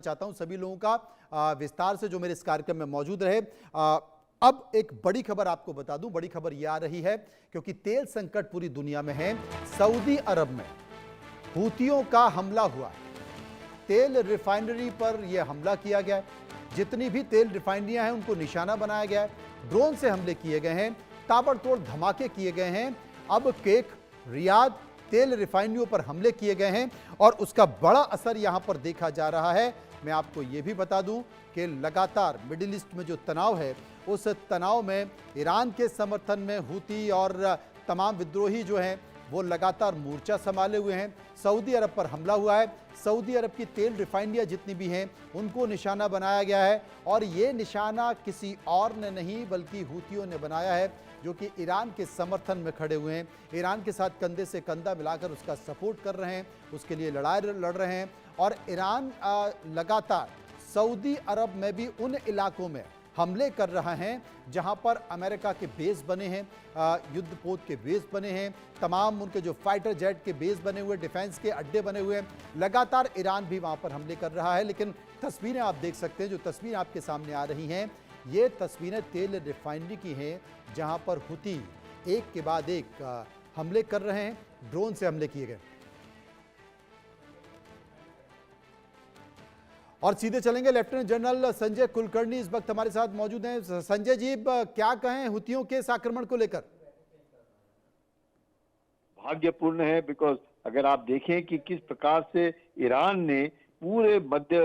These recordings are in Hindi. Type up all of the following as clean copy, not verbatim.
चाहता हूं सभी लोगों का विस्तार से जो मेरे इस कार्यक्रम में मौजूद रहे। अब एक बड़ी खबर आपको बता दूं, बड़ी खबर यह आ रही है क्योंकि तेल संकट पूरी दुनिया में है। सऊदी अरब में हूतियों का हमला हुआ, तेल रिफाइनरी पर यह हमला किया गया है। जितनी भी तेल रिफाइनरियां हैं उनको निशाना बनाया गया है, ड्रोन से हमले किए गए हैं, ताबड़तोड़ धमाके किए गए हैं। अब केक, रियाद, तेल रिफाइनरियों पर हमले किए गए हैं और उसका बड़ा असर यहां पर देखा जा रहा है। मैं आपको यह भी बता दूं कि लगातार मिडिल ईस्ट में जो तनाव है, उस तनाव में ईरान के समर्थन में हूती और तमाम विद्रोही जो हैं वो लगातार मोर्चा संभाले हुए हैं। सऊदी अरब पर हमला हुआ है, सऊदी अरब की तेल रिफाइनरियां जितनी भी हैं उनको निशाना बनाया गया है और ये निशाना किसी और ने नहीं बल्कि हूतियों ने बनाया है, जो कि ईरान के समर्थन में खड़े हुए हैं, ईरान के साथ कंधे से कंधा मिलाकर उसका सपोर्ट कर रहे हैं, उसके लिए लड़ाई लड़ रहे हैं। और ईरान लगातार सऊदी अरब में भी उन इलाकों में हमले कर रहा है जहां पर अमेरिका के बेस बने हैं, युद्धपोत के बेस बने हैं, तमाम उनके जो फाइटर जेट के बेस बने हुए, डिफेंस के अड्डे बने हुए हैं। लगातार ईरान भी वहां पर हमले कर रहा है। लेकिन तस्वीरें आप देख सकते हैं, जो तस्वीरें आपके सामने आ रही हैं, ये तस्वीरें तेल रिफाइनरी की हैं जहां पर हूती एक के बाद एक हमले कर रहे हैं, ड्रोन से हमले किए गए। और सीधे चलेंगे, लेफ्टिनेंट जनरल संजय कुलकर्णी इस वक्त हमारे साथ मौजूद हैं। संजय जी, क्या कहें हुतियों के इस आक्रमण को लेकर? भाग्यपूर्ण है, बिकॉज अगर आप देखें कि किस प्रकार से ईरान ने पूरे मध्य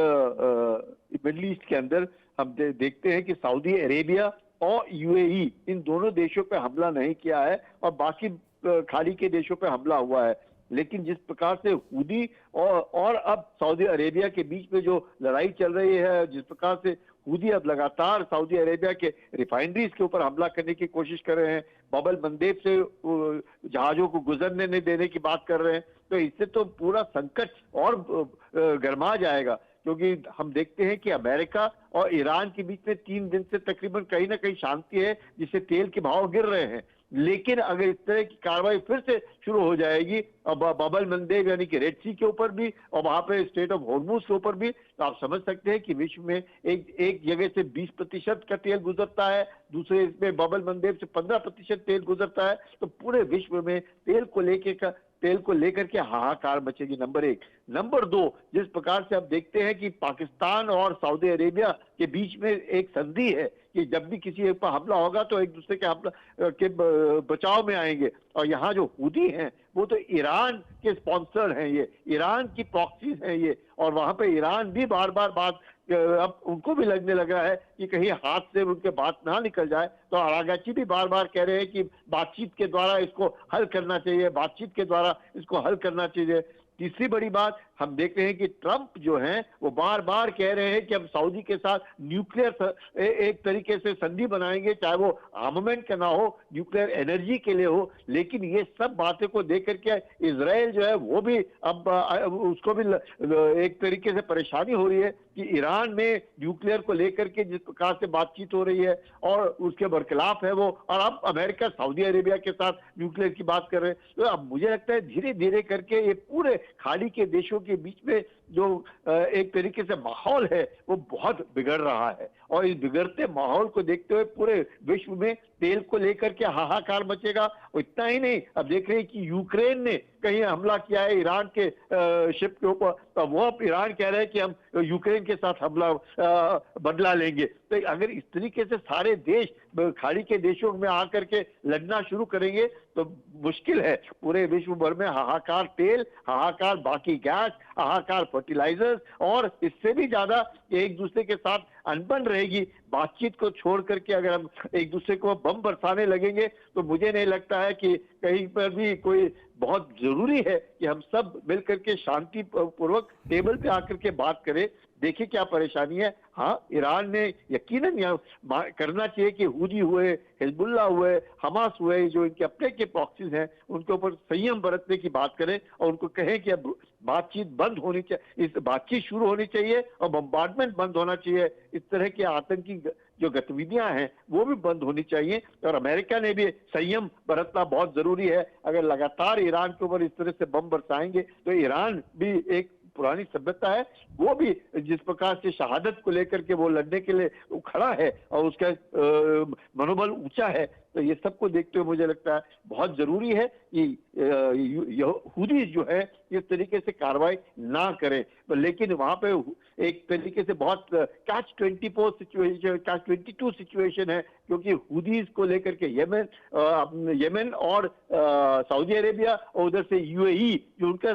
मिडल ईस्ट के अंदर हम देखते हैं कि सऊदी अरेबिया और यूएई इन दोनों देशों पे हमला नहीं किया है और बाकी खाड़ी के देशों पे हमला हुआ है। लेकिन जिस प्रकार से हूदी और अब सऊदी अरेबिया के बीच में जो लड़ाई चल रही है, जिस प्रकार से हूदी अब लगातार सऊदी अरेबिया के रिफाइनरीज के ऊपर हमला करने की कोशिश कर रहे हैं, बबल मंदेब से जहाजों को गुजरने नहीं देने की बात कर रहे हैं, तो इससे तो पूरा संकट और गर्मा जाएगा। क्योंकि हम देखते हैं कि अमेरिका और ईरान के बीच में 3 दिन से तकरीबन कहीं ना कहीं शांति है, जिससे तेल के भाव गिर रहे हैं। लेकिन अगर इस तरह की कार्रवाई फिर से शुरू हो जाएगी और बबल मंदेब यानी कि रेड सी के ऊपर भी और वहां पे स्टेट ऑफ हॉर्मुज के ऊपर भी, तो आप समझ सकते हैं कि विश्व में एक जगह से 20% का तेल गुजरता है, दूसरे इसमें बबल मंदेब से 15% तेल गुजरता है, तो पूरे विश्व में तेल को लेकर के हाहाकार मचेगी। नंबर 1। नंबर 2, जिस प्रकार से आप देखते हैं कि पाकिस्तान और सऊदी अरेबिया के बीच में एक संधि है कि जब भी किसी एक पर हमला होगा तो एक दूसरे के हमला के बचाव में आएंगे, और यहाँ जो हूदी हैं वो तो ईरान के स्पॉन्सर हैं, ये ईरान की प्रॉक्सीज हैं ये, और वहां पे ईरान भी बार बार बात, अब उनको भी लगने लग रहा है कि कहीं हाथ से उनके बात ना निकल जाए, तो अरागाची भी बार बार कह रहे हैं कि बातचीत के द्वारा इसको हल करना चाहिए, बातचीत के द्वारा इसको हल करना चाहिए। तीसरी बड़ी बात, हम देख रहे हैं कि ट्रंप जो हैं वो बार बार कह रहे हैं कि हम सऊदी के साथ न्यूक्लियर एक तरीके से संधि बनाएंगे, चाहे वो आर्मामेंट का ना हो, न्यूक्लियर एनर्जी के लिए हो। लेकिन ये सब बातें को देख करके इजराइल जो है वो भी अब उसको भी एक तरीके से परेशानी हो रही है कि ईरान में न्यूक्लियर को लेकर के जिस प्रकार से बातचीत हो रही है और उसके बरखिलाफ है वो, और अब अमेरिका सऊदी अरेबिया के साथ न्यूक्लियर की बात कर रहे हैं। तो अब मुझे लगता है धीरे धीरे करके ये पूरे खाड़ी के देशों के बीच में जो एक तरीके से माहौल है वो बहुत बिगड़ रहा है, और इस बिगड़ते माहौल को देखते हुए पूरे विश्व में तेल को लेकर के हाहाकार मचेगा। और इतना ही नहीं, अब देख रहे हैं कि यूक्रेन ने कहीं हमला किया है ईरान के शिप के ऊपर, तो वो अब ईरान कह रहे हैं कि हम यूक्रेन के साथ हमला बदला लेंगे। तो अगर इस तरीके से सारे देश खाड़ी के देशों में आकर के लड़ना शुरू करेंगे तो मुश्किल है, पूरे विश्व भर में हाहाकार तेल, हाहाकार बाकी गैस, हाहाकार फर्टिलाइजर्स, और इससे भी ज्यादा एक दूसरे के साथ अनबन रहेगी। बातचीत को छोड़ करके अगर हम एक दूसरे को बम बरसाने लगेंगे तो मुझे नहीं लगता है कि कहीं पर भी कोई बहुत जरूरी है कि हम सब मिलकर के शांति पूर्वक टेबल पे आकर के बात करें। देखिए क्या परेशानी है। हाँ, ईरान ने यकीनन यहाँ करना चाहिए कि हूदी हुए, हिजबुल्ला हुए, हमास हुए, जो इनके अपने के प्रॉक्सीज हैं, उनके ऊपर संयम बरतने की बात करें और उनको कहें कि अब बातचीत बंद होनी चाहिए, इस बातचीत शुरू होनी चाहिए और बम्बार्डमेंट बंद होना चाहिए। इस तरह की आतंकी जो गतिविधियां हैं वो भी बंद होनी चाहिए, और अमेरिका ने भी संयम बरतना बहुत जरूरी है। अगर लगातार ईरान के ऊपर इस तरह से बम बरसाएंगे तो ईरान भी एक पुरानी सभ्यता है वो भी जिस प्रकार से शहादत को लेकर के वो लड़ने के लिए वो खड़ा है और उसका मनोबल ऊंचा है, तो ये सबको देखते हुए मुझे लगता है बहुत जरूरी है कि यहूदी जो है इस तरीके से कार्रवाई ना करें। लेकिन वहां पे एक तरीके से बहुत कैच 24 सिचुएशन, कैच 22 सिचुएशन है, क्योंकि हुदीज को लेकर के यमन और सऊदी अरेबिया और उधर से यूएई जो उनका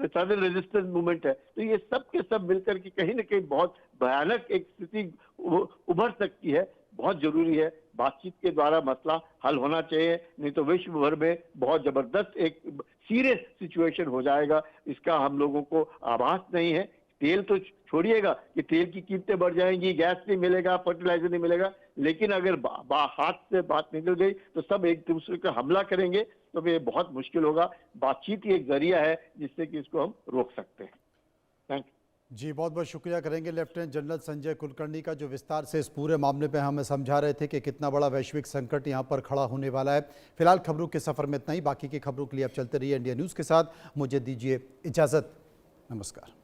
सदर्न रेजिस्टेंस मूवमेंट है, तो ये सब के सब मिलकर के कहीं ना कहीं बहुत भयानक एक स्थिति उभर सकती है। बहुत जरूरी है बातचीत के द्वारा मसला हल होना चाहिए, नहीं तो विश्व भर में बहुत जबरदस्त एक सीरियस सिचुएशन हो जाएगा। इसका हम लोगों को आभास नहीं है। तेल तो छोड़िएगा कि तेल की कीमतें बढ़ जाएंगी, गैस नहीं मिलेगा, फर्टिलाइजर नहीं मिलेगा, लेकिन अगर हाथ से बात निकल गई तो सब एक दूसरे का हमला करेंगे, तो ये बहुत मुश्किल होगा। बातचीत ही एक जरिया है जिससे कि इसको हम रोक सकते हैं। थैंक यू जी, बहुत बहुत शुक्रिया करेंगे लेफ्टिनेंट जनरल संजय कुलकर्णी का, जो विस्तार से इस पूरे मामले पे हमें समझा रहे थे कि कितना बड़ा वैश्विक संकट यहाँ पर खड़ा होने वाला है। फिलहाल खबरों के सफ़र में इतना ही, बाकी की खबरों के लिए आप चलते रहिए इंडिया न्यूज़ के साथ। मुझे दीजिए इजाज़त, नमस्कार।